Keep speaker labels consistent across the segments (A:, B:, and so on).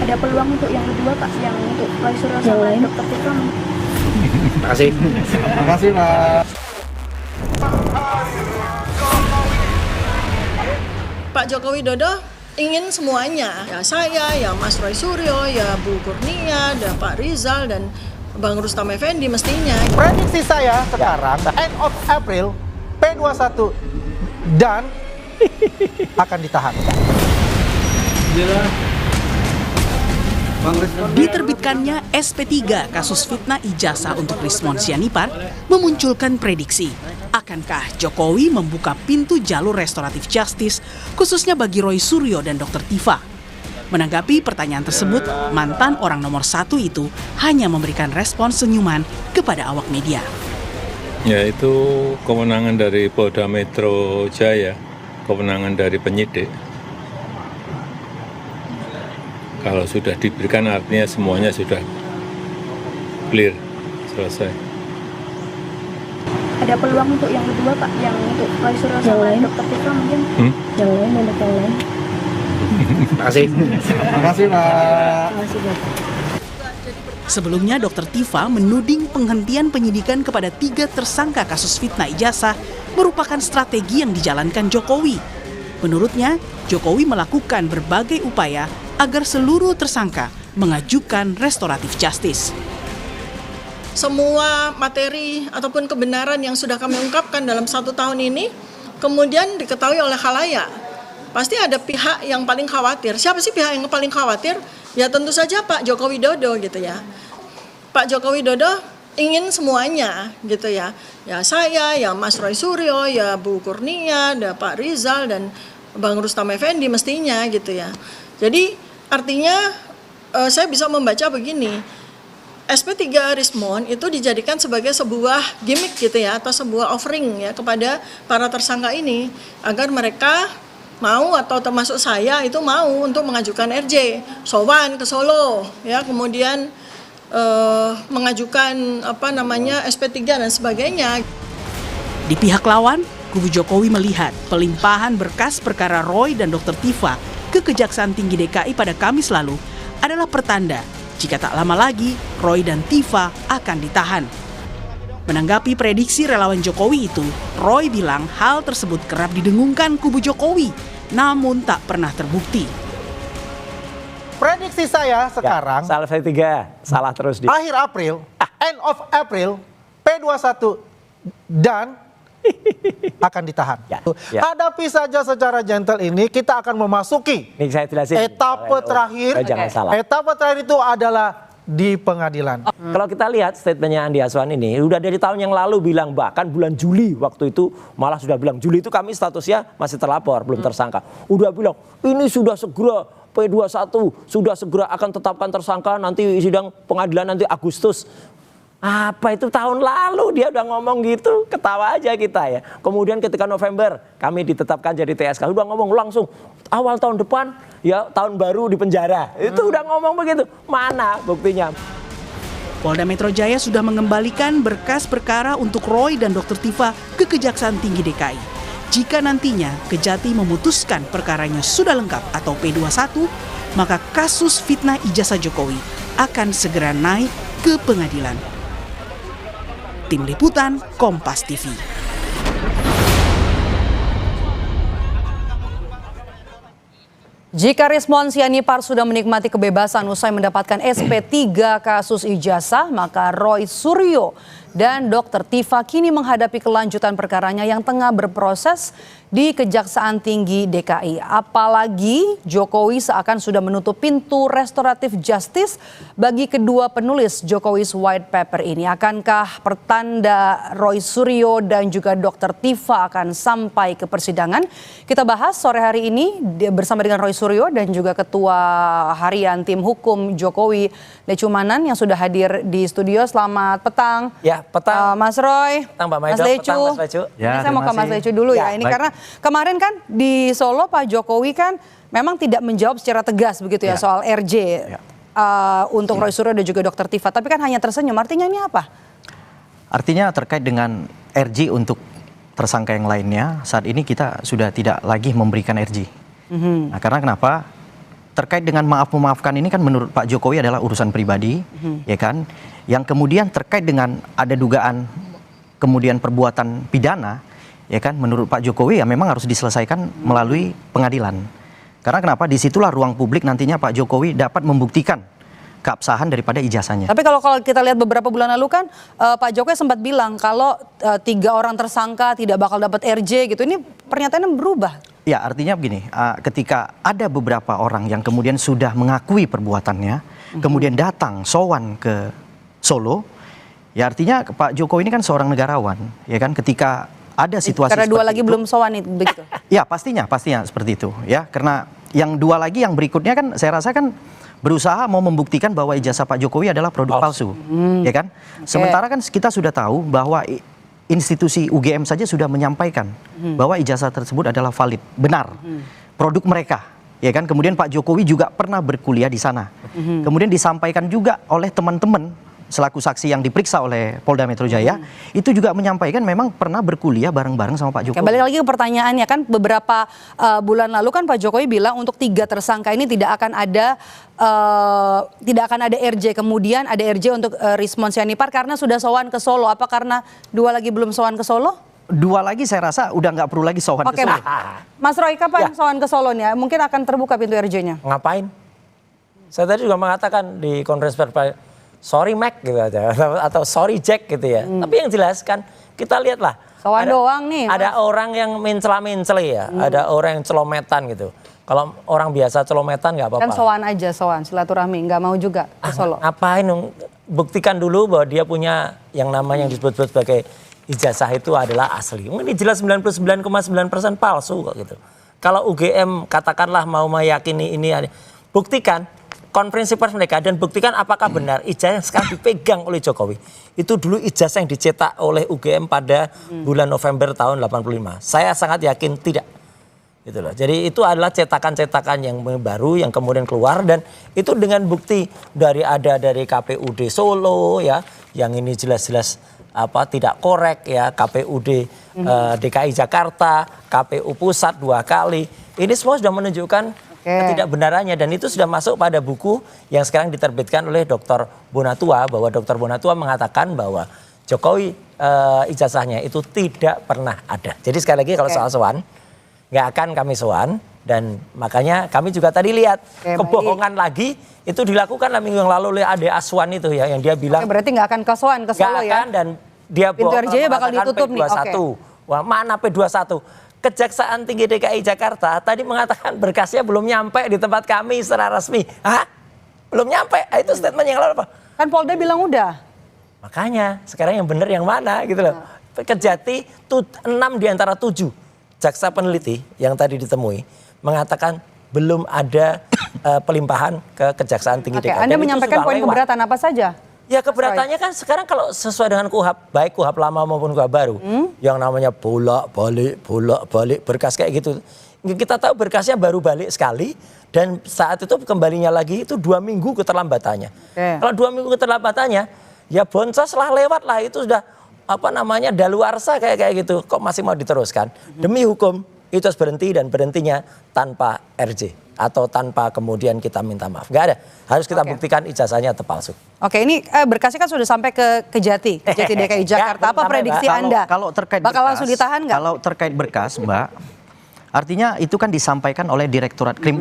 A: Ada peluang untuk yang kedua Pak, yang untuk Roy Suryo sama Dr. Tiffa.
B: Terima kasih.
C: Terima kasih Pak.
D: Pak Joko Widodo ingin semuanya, ya saya, ya Mas Roy Suryo, ya Bu Kurnia, dan Pak Rizal, dan Bang Rustam Effendi mestinya.
C: Prediksi saya sekarang, end of April, P21 dan akan ditahan.
E: Diterbitkannya SP3 kasus fitnah ijazah untuk Rismon Sianipar memunculkan prediksi. Akankah Jokowi membuka pintu jalur restoratif justice khususnya bagi Roy Suryo dan Dr. Tiffa? Menanggapi pertanyaan tersebut, mantan orang nomor 1 itu hanya memberikan respon senyuman kepada awak media.
F: Ya, itu kewenangan dari Polda Metro Jaya, kewenangan dari penyidik. Kalau sudah diberikan artinya semuanya sudah clear, selesai.
A: Ada peluang untuk yang kedua Pak, yang untuk Roy Suryo sama Dr. Tiffa mungkin? Yang lain, untuk yang lain.
B: Terima kasih.
C: Terima kasih Pak.
E: Sebelumnya, Dr. Tiffa menuding penghentian penyidikan kepada 3 tersangka kasus fitnah ijazah merupakan strategi yang dijalankan Jokowi. Menurutnya, Jokowi melakukan berbagai upaya agar seluruh tersangka mengajukan restoratif justice.
D: Semua materi ataupun kebenaran yang sudah kami ungkapkan dalam 1 tahun ini kemudian diketahui oleh khalayak. Pasti ada pihak yang paling khawatir. Siapa sih pihak yang paling khawatir? Ya tentu saja Pak Joko Widodo gitu ya. Pak Joko Widodo ingin semuanya gitu ya. Ya saya, ya Mas Roy Suryo, ya Bu Kurnia, ada Pak Rizal, dan Bang Rustam Effendi mestinya gitu ya. Jadi artinya saya bisa membaca begini. SP3 Rismon itu dijadikan sebagai sebuah gimmick gitu ya, atau sebuah offering ya kepada para tersangka ini agar mereka mau, atau termasuk saya itu mau untuk mengajukan RJ, sowan ke Solo ya, kemudian mengajukan SP3 dan sebagainya.
E: Di pihak lawan, kubu Jokowi melihat pelimpahan berkas perkara Roy dan Dr. Tiffa ke Kejaksaan Tinggi DKI pada Kamis lalu adalah pertanda jika tak lama lagi Roy dan Tiffa akan ditahan. Menanggapi prediksi relawan Jokowi itu, Roy bilang hal tersebut kerap didengungkan kubu Jokowi, namun tak pernah terbukti.
C: Prediksi saya sekarang,
B: Salah saya 3, salah terus di.
C: akhir April, end of April, P21 dan akan ditahan.
B: Ya.
C: Hadapi saja secara gentle ini, kita akan memasuki
B: Nih saya jelasin.
C: etapa terakhir.
B: Jangan salah.
C: Etapa terakhir itu adalah di pengadilan.
B: Kalau kita lihat statementnya Andi Aswan ini, udah dari tahun yang lalu bilang, bahkan bulan Juli waktu itu malah sudah bilang, Juli itu kami statusnya masih terlapor, belum tersangka. Udah bilang, ini sudah segera P21, sudah segera akan tetapkan tersangka, nanti sidang pengadilan nanti Agustus. Apa itu tahun lalu dia udah ngomong gitu, ketawa aja kita ya. Kemudian ketika November kami ditetapkan jadi TSK, udah ngomong langsung awal tahun depan ya tahun baru di penjara. Itu udah ngomong begitu. Mana buktinya?
E: Polda Metro Jaya sudah mengembalikan berkas perkara untuk Roy dan Dr. Tiffa ke Kejaksaan Tinggi DKI. Jika nantinya Kejati memutuskan perkaranya sudah lengkap atau P21, maka kasus fitnah ijazah Jokowi akan segera naik ke pengadilan. Tim Liputan Kompas TV.
G: Jika Rismon Sianipar sudah menikmati kebebasan usai mendapatkan SP3 kasus ijazah, maka Roy Suryo dan Dr. Tiffa kini menghadapi kelanjutan perkaranya yang tengah berproses di Kejaksaan Tinggi DKI. Apalagi Jokowi seakan sudah menutup pintu restoratif justice bagi kedua penulis Jokowi's White Paper ini. Akankah pertanda Roy Suryo dan juga Dr. Tiffa akan sampai ke persidangan? Kita bahas sore hari ini bersama dengan Roy Suryo dan juga Ketua Harian Tim Hukum Jokowi, Lecumanan, yang sudah hadir di studio. Selamat petang.
B: Ya, petang.
G: Mas Roy,
B: Petang, Mbak Maido.
G: Mas Lecu.
B: Petang, Mas Lecu.
G: Ini saya mau ke Mas Lecu dulu ya. Ini
B: baik.
G: karena kemarin kan di Solo Pak Jokowi kan memang tidak menjawab secara tegas begitu ya soal RJ untuk Roy Suryo dan juga Dr. Tiffa. Tapi kan hanya tersenyum. Artinya ini apa?
H: Artinya terkait dengan RJ untuk tersangka yang lainnya, saat ini kita sudah tidak lagi memberikan RJ. Nah, karena kenapa? terkait dengan maaf-memaafkan ini kan menurut Pak Jokowi adalah urusan pribadi, ya kan? Yang kemudian terkait dengan ada dugaan kemudian perbuatan pidana, ya kan? Menurut Pak Jokowi ya memang harus diselesaikan melalui pengadilan. Karena kenapa? Disitulah ruang publik nantinya Pak Jokowi dapat membuktikan keabsahan daripada ijazahnya.
G: Tapi kalau kita lihat beberapa bulan lalu kan Pak Jokowi sempat bilang kalau 3 orang tersangka tidak bakal dapat RJ gitu. Ini pernyataannya berubah.
H: Ya, artinya begini, ketika ada beberapa orang yang kemudian sudah mengakui perbuatannya, kemudian datang sowan ke Solo, ya artinya Pak Jokowi ini kan seorang negarawan, ya kan? Ketika ada situasi
G: karena 2 lagi
H: itu,
G: belum sowan itu begitu.
H: Ya, pastinya seperti itu, ya. Karena yang 2 lagi yang berikutnya kan saya rasa kan berusaha mau membuktikan bahwa ijazah Pak Jokowi adalah produk palsu, ya kan? Sementara kan kita sudah tahu bahwa institusi UGM saja sudah menyampaikan bahwa ijazah tersebut adalah valid, benar, produk mereka, ya kan? Kemudian Pak Jokowi juga pernah berkuliah di sana, kemudian disampaikan juga oleh teman-teman selaku saksi yang diperiksa oleh Polda Metro Jaya, itu juga menyampaikan memang pernah berkuliah bareng-bareng sama Pak Jokowi.
G: Oke, balik lagi ke pertanyaannya kan beberapa bulan lalu kan Pak Jokowi bilang untuk 3 tersangka ini tidak akan ada RJ, kemudian ada RJ untuk Rismon Sianipar karena sudah sowan ke Solo. Apa karena 2 lagi belum sowan ke Solo?
H: 2 lagi saya rasa udah nggak perlu lagi sowan ke Solo.
G: Mas Roy, kapan sowan ke Solo nih? Mungkin akan terbuka pintu RJ-nya.
B: Ngapain? Saya tadi juga mengatakan di konferensi pers, sorry Mac gitu aja, atau sorry Jack gitu ya. Tapi yang jelas kan kita lihatlah.
G: Sowan doang nih.
B: Ada orang yang mencela-mencela ya, ada orang yang celometan gitu. Kalau orang biasa celometan nggak apa-apa.
G: Kan sowan aja, sowan silaturahmi, nggak mau juga ke Solo.
B: Ngapain? Buktikan dulu bahwa dia punya yang namanya yang disebut-sebut sebagai ijazah itu adalah asli. Ini jelas 99,9% palsu kok gitu. Kalau UGM katakanlah mau meyakini ini, buktikan konferensi pers mereka dan buktikan apakah benar ijazah yang sekarang dipegang oleh Jokowi itu dulu ijazah yang dicetak oleh UGM pada bulan November tahun 85. Saya sangat yakin tidak. Gitu loh. Jadi itu adalah cetakan-cetakan yang baru yang kemudian keluar dan itu dengan bukti dari KPUD Solo ya, yang ini jelas-jelas tidak korek ya, KPUD DKI Jakarta, KPU Pusat 2 kali. Ini semua sudah menunjukkan ketidakbenarannya dan itu sudah masuk pada buku yang sekarang diterbitkan oleh Dr. Bonatua, bahwa Dr. Bonatua mengatakan bahwa Jokowi ijazahnya itu tidak pernah ada. Jadi sekali lagi kalau soal sowan nggak akan kami sowan dan makanya kami juga tadi lihat kebohongan lagi itu dilakukan minggu yang lalu oleh Ade Aswan itu ya, yang dia bilang
G: berarti nggak akan ke sowan ke Solo ya.
B: Akan, dan dia
G: pintu RJ bakal ditutup nih.
B: Wah, mana P21? Kejaksaan Tinggi DKI Jakarta tadi mengatakan berkasnya belum nyampe di tempat kami secara resmi. Hah? Belum nyampe? Itu statement yang lalu apa?
G: Kan Polda bilang udah.
B: Makanya sekarang yang benar yang mana gitu loh. Kejati 6 di antara 7 jaksa peneliti yang tadi ditemui mengatakan belum ada pelimpahan ke Kejaksaan Tinggi DKI.
G: Anda menyampaikan poin keberatan apa saja?
B: Ya keberatannya kan sekarang kalau sesuai dengan KUHP, baik KUHP lama maupun KUHP baru, yang namanya bolak-balik berkas kayak gitu. Kita tahu berkasnya baru balik sekali dan saat itu kembalinya lagi itu 2 minggu keterlambatannya. Kalau 2 minggu keterlambatannya, ya boncos lah, lewat lah, itu sudah daluarsa kayak gitu. Kok masih mau diteruskan? Demi hukum itu harus berhenti dan berhentinya tanpa RJ. Atau tanpa kemudian kita minta maaf. Nggak ada. Harus kita buktikan ijazahnya atau palsu.
G: Oke, ini berkasnya kan sudah sampai ke Kejati DKI Jakarta. Apa prediksi Anda?
H: Kalau terkait
G: bakal
H: berkas,
G: langsung ditahan nggak?
H: Kalau terkait berkas, Mbak, artinya itu kan disampaikan oleh Direktorat Krim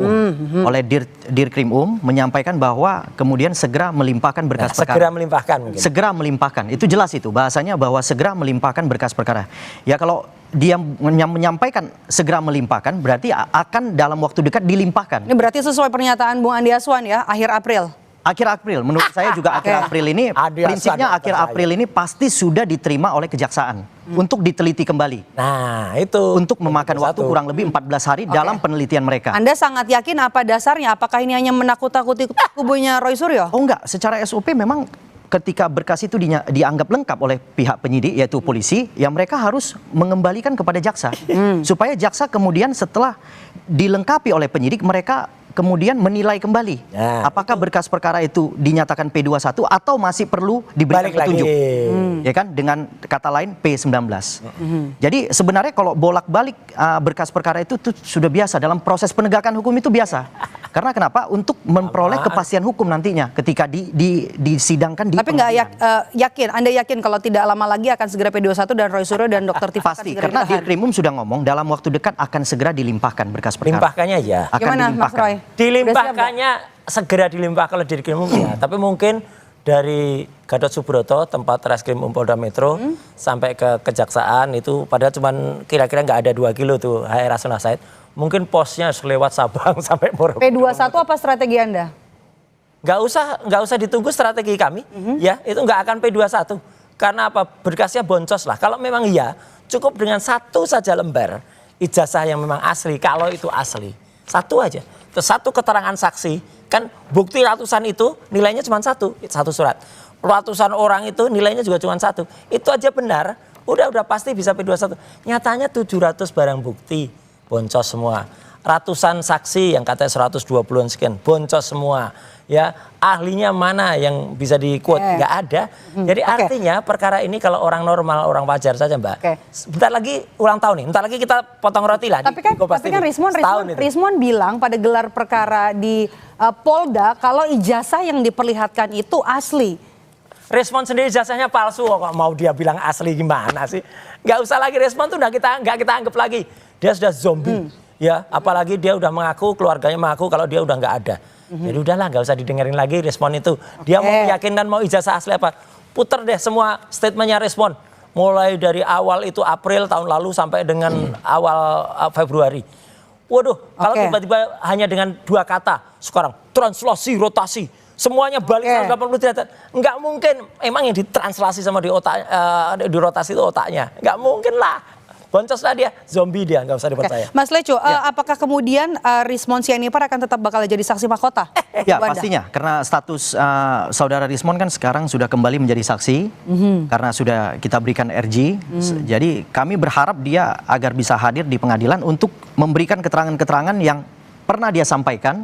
H: oleh Dirkrim menyampaikan bahwa kemudian segera melimpahkan berkas perkara.
B: Segera melimpahkan mungkin. Segera
H: melimpahkan. Itu jelas itu bahasanya bahwa segera melimpahkan berkas perkara. Ya kalau dia menyampaikan segera melimpahkan berarti akan dalam waktu dekat dilimpahkan.
G: Ini berarti sesuai pernyataan Bung Andi Aswan ya, akhir April.
H: Akhir April, menurut saya juga akhir April ini, prinsipnya akhir April ini pasti sudah diterima oleh kejaksaan untuk diteliti kembali.
B: Nah itu.
H: Untuk memakan waktu kurang lebih 14 hari dalam penelitian mereka.
G: Anda sangat yakin apa dasarnya? Apakah ini hanya menakut-nakuti kubunya Roy Suryo?
H: Oh enggak, secara SOP memang ketika berkas itu dianggap lengkap oleh pihak penyidik yaitu polisi, ya mereka harus mengembalikan kepada jaksa. Supaya jaksa kemudian setelah dilengkapi oleh penyidik mereka kemudian menilai kembali apakah berkas perkara itu dinyatakan P21 atau masih perlu diberikan petunjuk. Ya kan, dengan kata lain P19. Jadi sebenarnya kalau bolak-balik berkas perkara itu sudah biasa dalam proses penegakan hukum, itu biasa. Karena kenapa? Untuk memperoleh kepastian hukum nantinya ketika disidangkan di
G: Tapi nggak yakin, Anda yakin kalau tidak lama lagi akan segera P21 dan Roy Suryo dan Dr. Tifa
H: pasti, karena Dirkrimum sudah ngomong dalam waktu dekat akan segera dilimpahkan berkas perkara.
B: Limpahkannya ya.
H: Akan
G: Gimana, Mas Roy?
B: Dilimpahkannya segera dilimpahkan oleh Dirkrimum ya. Tapi mungkin dari Gatot Subroto tempat Reskrim Polda Metro sampai ke Kejaksaan itu padahal cuman kira-kira nggak ada 2 kilo tuh HR Rasuna Said. Mungkin posnya harus lewat Sabang sampai Morokwinyo.
G: P21 apa strategi Anda?
B: Nggak usah ditunggu strategi kami, ya itu nggak akan P21. Karena apa? Berkasnya boncos lah. Kalau memang iya, cukup dengan 1 saja lembar ijazah yang memang asli. Kalau itu asli, 1 aja. Terus 1 keterangan saksi, kan bukti ratusan itu nilainya cuma 1 surat. Ratusan orang itu nilainya juga cuma 1. Itu aja benar, udah pasti bisa P21. Nyatanya 700 barang bukti boncos semua. Ratusan saksi yang katanya 120-an sekian, boncos semua. Ya, ahlinya mana yang bisa di-quote? Nggak ada. Jadi artinya perkara ini kalau orang normal, orang wajar saja, Mbak. Bentar lagi ulang tahun nih, bentar lagi kita potong roti lah.
G: Tapi kan Rismon bilang pada gelar perkara di Polda kalau ijazah yang diperlihatkan itu asli.
B: Respon sendiri ijazahnya palsu, kok mau dia bilang asli gimana sih? Nggak usah lagi respon tuh, nggak kita anggap lagi. Dia sudah zombie, ya. Apalagi dia udah mengaku, keluarganya mengaku kalau dia udah nggak ada. Jadi udahlah, nggak usah didengerin lagi respon itu. Dia mau meyakinkan mau ijazah asli apa? Puter deh semua statementnya Respon. Mulai dari awal itu April tahun lalu sampai dengan awal Februari. Waduh, kalau tiba-tiba hanya dengan 2 kata, sekarang translasi, rotasi, semuanya balik 180 derajat. Nggak mungkin, emang yang ditranslasi sama di otak, di rotasi itu otaknya. Nggak mungkin lah. Boncos lah dia, zombie dia, nggak usah dipercaya.
G: Mas Leco, apakah kemudian Rismon Sianipar akan tetap bakal jadi saksi mahkota?
H: Ya pastinya, karena status saudara Rismon kan sekarang sudah kembali menjadi saksi, karena sudah kita berikan RG. Jadi kami berharap dia agar bisa hadir di pengadilan untuk memberikan keterangan-keterangan yang pernah dia sampaikan,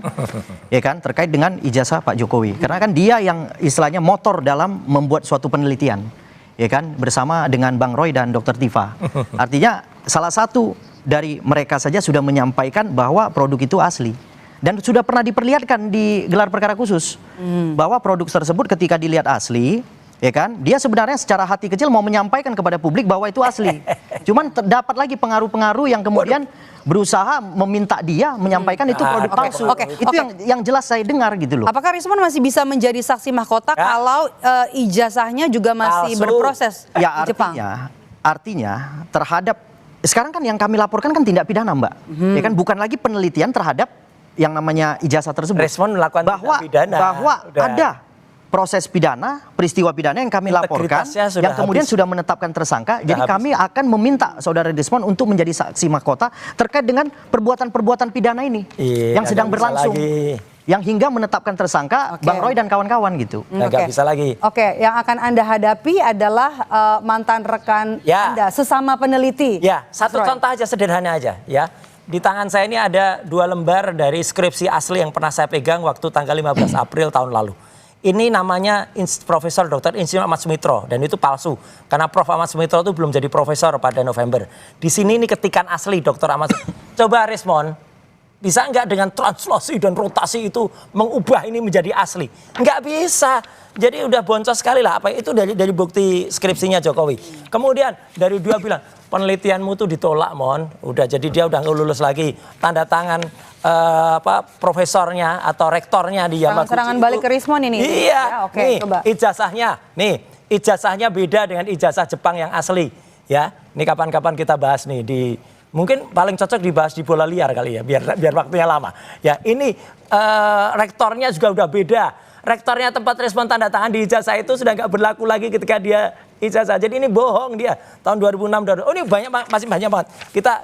H: ya kan, terkait dengan ijazah Pak Jokowi. Karena kan dia yang istilahnya motor dalam membuat suatu penelitian, ya kan, bersama dengan Bang Roy dan Dr. Tifa. Artinya salah satu dari mereka saja sudah menyampaikan bahwa produk itu asli. Dan sudah pernah diperlihatkan di gelar perkara khusus bahwa produk tersebut ketika dilihat asli, ya kan, dia sebenarnya secara hati kecil mau menyampaikan kepada publik bahwa itu asli. Cuman terdapat lagi pengaruh-pengaruh yang kemudian berusaha meminta dia menyampaikan itu produk palsu. Itu yang jelas saya dengar gitu loh.
G: Apakah Rismon masih bisa menjadi saksi mahkota kalau ijazahnya juga masih berproses
H: ya,
G: di Jepang?
H: Artinya terhadap sekarang kan yang kami laporkan kan tindak pidana, Mbak. Ya kan, bukan lagi penelitian terhadap yang namanya ijazah tersebut.
B: Respon melakukan tindak pidana.
H: Bahwa ada proses pidana, peristiwa pidana yang kami laporkan, yang kemudian sudah menetapkan tersangka. Jadi kami akan meminta saudara Rismon untuk menjadi saksi mahkota terkait dengan perbuatan-perbuatan pidana ini yang sedang berlangsung. Yang hingga menetapkan tersangka Bang Roy dan kawan-kawan gitu.
B: Nggak bisa lagi.
G: Yang akan Anda hadapi adalah mantan rekan Anda, sesama peneliti.
B: Ya, satu contoh aja, sederhana aja ya. Di tangan saya ini ada 2 lembar dari skripsi asli yang pernah saya pegang waktu tanggal 15 April tahun lalu. Ini namanya Profesor Dr. Insinyur Ahmad Sumitro dan itu palsu karena Prof. Ahmad Sumitro itu belum jadi profesor pada November. Di sini ini ketikan asli Dr. Ahmad Sumitro. Coba Respon, bisa nggak dengan translasi dan rotasi itu mengubah ini menjadi asli? Nggak bisa. Jadi udah boncos sekali lah. Apa itu dari bukti skripsinya Jokowi. Kemudian dari 2 bilang penelitianmu tuh ditolak, Mon. Udah, jadi dia udah nggak lulus lagi. Tanda tangan profesornya atau rektornya di Yamaguchi.
G: Serangan balik ke Rismon ini.
B: Iya. Nih,
G: coba.
B: Ijazahnya beda dengan ijazah Jepang yang asli. Ya, ini kapan-kapan kita bahas nih di. Mungkin paling cocok dibahas di bola liar kali ya, biar waktunya lama. Ya, ini rektornya juga udah beda. Rektornya tempat Respon tanda tangan di ijazah itu sudah nggak berlaku lagi ketika dia ijazah. Jadi ini bohong dia. Tahun 2006. Oh, ini masih banyak banget.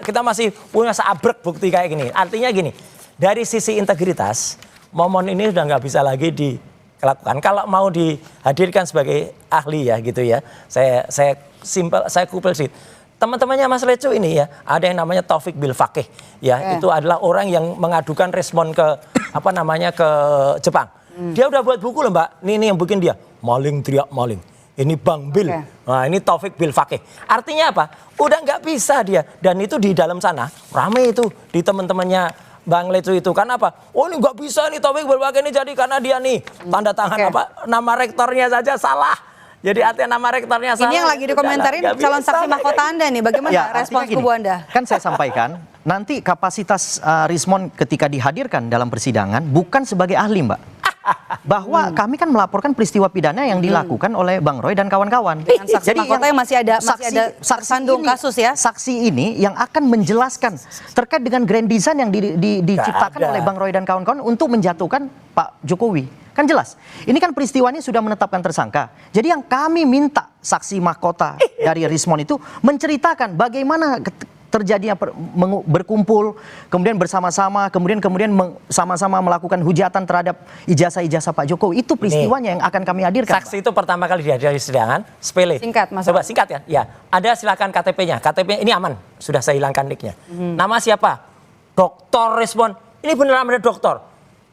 B: Kita masih punya seabrek bukti kayak gini. Artinya gini, dari sisi integritas, momon ini sudah nggak bisa lagi dilakukan. Kalau mau dihadirkan sebagai ahli ya gitu ya. Saya kupil sih. teman-temannya Mas Lecu ini ya, ada yang namanya Taufik Bilfakih ya, itu adalah orang yang mengadukan respon ke ke Jepang. Dia udah buat buku loh Mbak, ini yang bikin dia maling teriak maling. Ini Bang Bil, nah ini Taufik Bilfakih. Artinya apa? Udah nggak bisa dia, dan itu di dalam sana rame itu di teman-temannya Bang Lecu itu. Karena apa? Oh ini nggak bisa nih Taufik Bilfakih ini jadi karena dia nih tanda tangan nama rektornya saja salah. Jadi artinya nama rektornya salah.
G: Ini yang lagi dikomentarin calon saksi mahkota Anda nih. Bagaimana respons kubu Anda?
H: Kan saya sampaikan, nanti kapasitas Rismond ketika dihadirkan dalam persidangan bukan sebagai ahli, Mbak. Bahwa kami kan melaporkan peristiwa pidana yang dilakukan oleh Bang Roy dan kawan-kawan.
G: Dengan saksi mahkota yang masih ada tersandung kasus ya.
H: Saksi ini yang akan menjelaskan terkait dengan grand design yang diciptakan oleh Bang Roy dan kawan-kawan untuk menjatuhkan Pak Jokowi. Kan jelas. Ini kan peristiwanya sudah menetapkan tersangka. Jadi yang kami minta saksi mahkota dari Rismond itu menceritakan bagaimana terjadinya berkumpul, kemudian bersama-sama, kemudian sama-sama melakukan hujatan terhadap ijazah-ijazah Pak Jokowi. Itu peristiwanya yang akan kami hadirkan.
B: Saksi itu pertama kali dihadir di persidangan, sepele.
G: Singkat, Mas.
B: Coba singkat ya. Ya, ada silakan KTP-nya. KTP ini aman, sudah saya hilangkan nicknya. Nama siapa? Dr. Rismond. Ini beneran namanya dokter.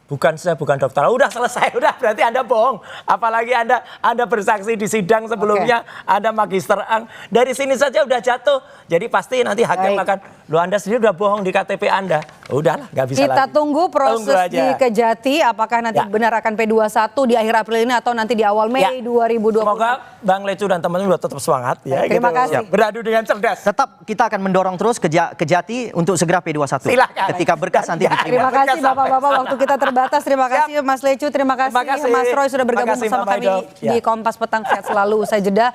B: Bukan, saya bukan dokter. Udah selesai, udah berarti Anda bohong. Apalagi Anda bersaksi di sidang sebelumnya, Anda magister ang. Dari sini saja udah jatuh. Jadi pasti nanti hakim akan, lo Anda sendiri udah bohong di KTP Anda. Udahlah, nggak bisa
G: Kita
B: lagi.
G: tunggu proses di Kejati, apakah nanti benar akan P21 di akhir April ini atau nanti di awal Mei 2020.
B: Semoga Bang Lecu dan teman-teman udah tetap semangat. Ya,
G: terima kasih.
B: Beradu dengan cerdas.
H: Tetap kita akan mendorong terus Kejati untuk segera P21.
B: Silakan.
H: Ketika berkas nanti diterima.
G: Terima kasih Bapak-Bapak, waktu kita terbatas. Terima kasih Mas Lecu, terima kasih Mas Roy sudah bergabung bersama kami di Kompas Petang. Sehat selalu, usai jeda.